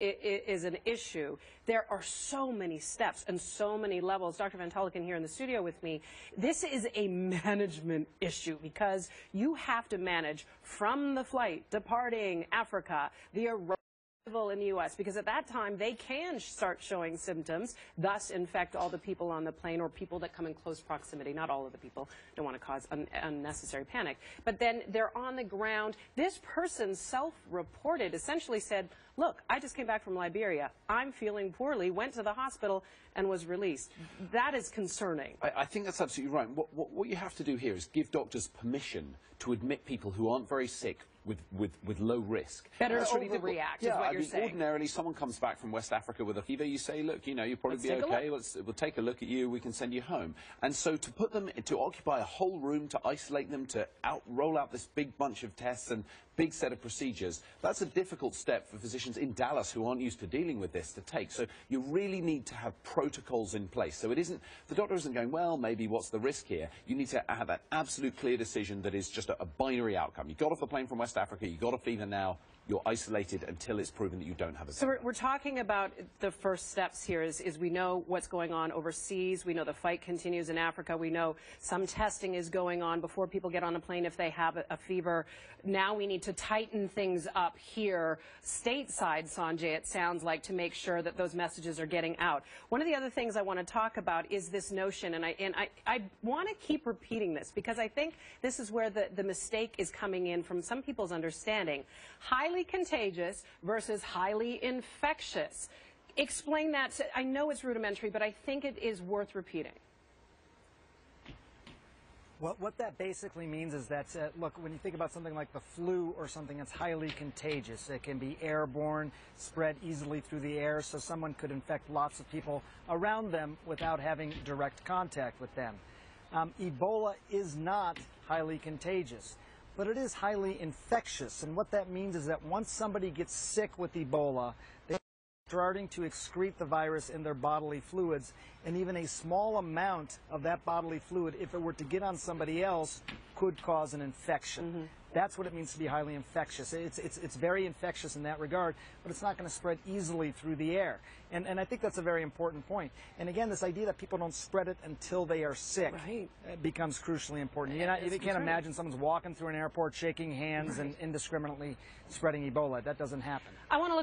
is an issue, there are so many steps and so many levels. Dr. Van Tulleken here in the studio with me. This is a management issue because you have to manage from the flight departing Africa, the arrival in the U.S., because at that time they can start showing symptoms, thus infect all the people on the plane or people that come in close proximity. Not all of the people, don't want to cause unnecessary panic. But then they're on the ground. This person self-reported, essentially said, look, I just came back from Liberia. I'm feeling poorly, went to the hospital, and was released. That is concerning. I think that's absolutely right. What you have to do here is give doctors permission to admit people who aren't very sick with low risk. Better to overreact, is what you're saying. Ordinarily, someone comes back from West Africa with a fever, you say, look, you know, you'll probably be okay, we'll take a look at you, we can send you home. And so to put them, to occupy a whole room, to isolate them, to roll out this big bunch of tests and big set of procedures, that's a difficult step for physicians in Dallas who aren't used to dealing with this to take. So you really need to have protocols in place. So it isn't, the doctor isn't going, well, maybe what's the risk here? You need to have an absolute clear decision that is just a binary outcome. You got off the plane from West Africa, you got a fever now, you're isolated until it's proven that you don't have a symptom. So we're talking about the first steps here is we know what's going on overseas. We know the fight continues in Africa. We know some testing is going on before people get on a plane if they have a fever. Now we need to tighten things up here stateside, Sanjay, it sounds like, to make sure that those messages are getting out. One of the other things I want to talk about is this notion, and I want to keep repeating this because I think this is where the mistake is coming in from some people's understanding. Highly contagious versus highly infectious. Explain that. I know it's rudimentary, but I think it is worth repeating. What that basically means is that, look, when you think about something like the flu or something that's highly contagious, it can be airborne, spread easily through the air, so someone could infect lots of people around them without having direct contact with them. Ebola is not highly contagious, but it is highly infectious. And what that means is that once somebody gets sick with Ebola, they're starting to excrete the virus in their bodily fluids, and even a small amount of that bodily fluid, if it were to get on somebody else, could cause an infection. Mm-hmm. That's what it means to be highly infectious. It's very infectious in that regard, but it's not going to spread easily through the air. And I think that's a very important point. And again, this idea that people don't spread it until they are sick becomes crucially important. You can't imagine someone's walking through an airport shaking hands and indiscriminately spreading Ebola. That doesn't happen. I want to look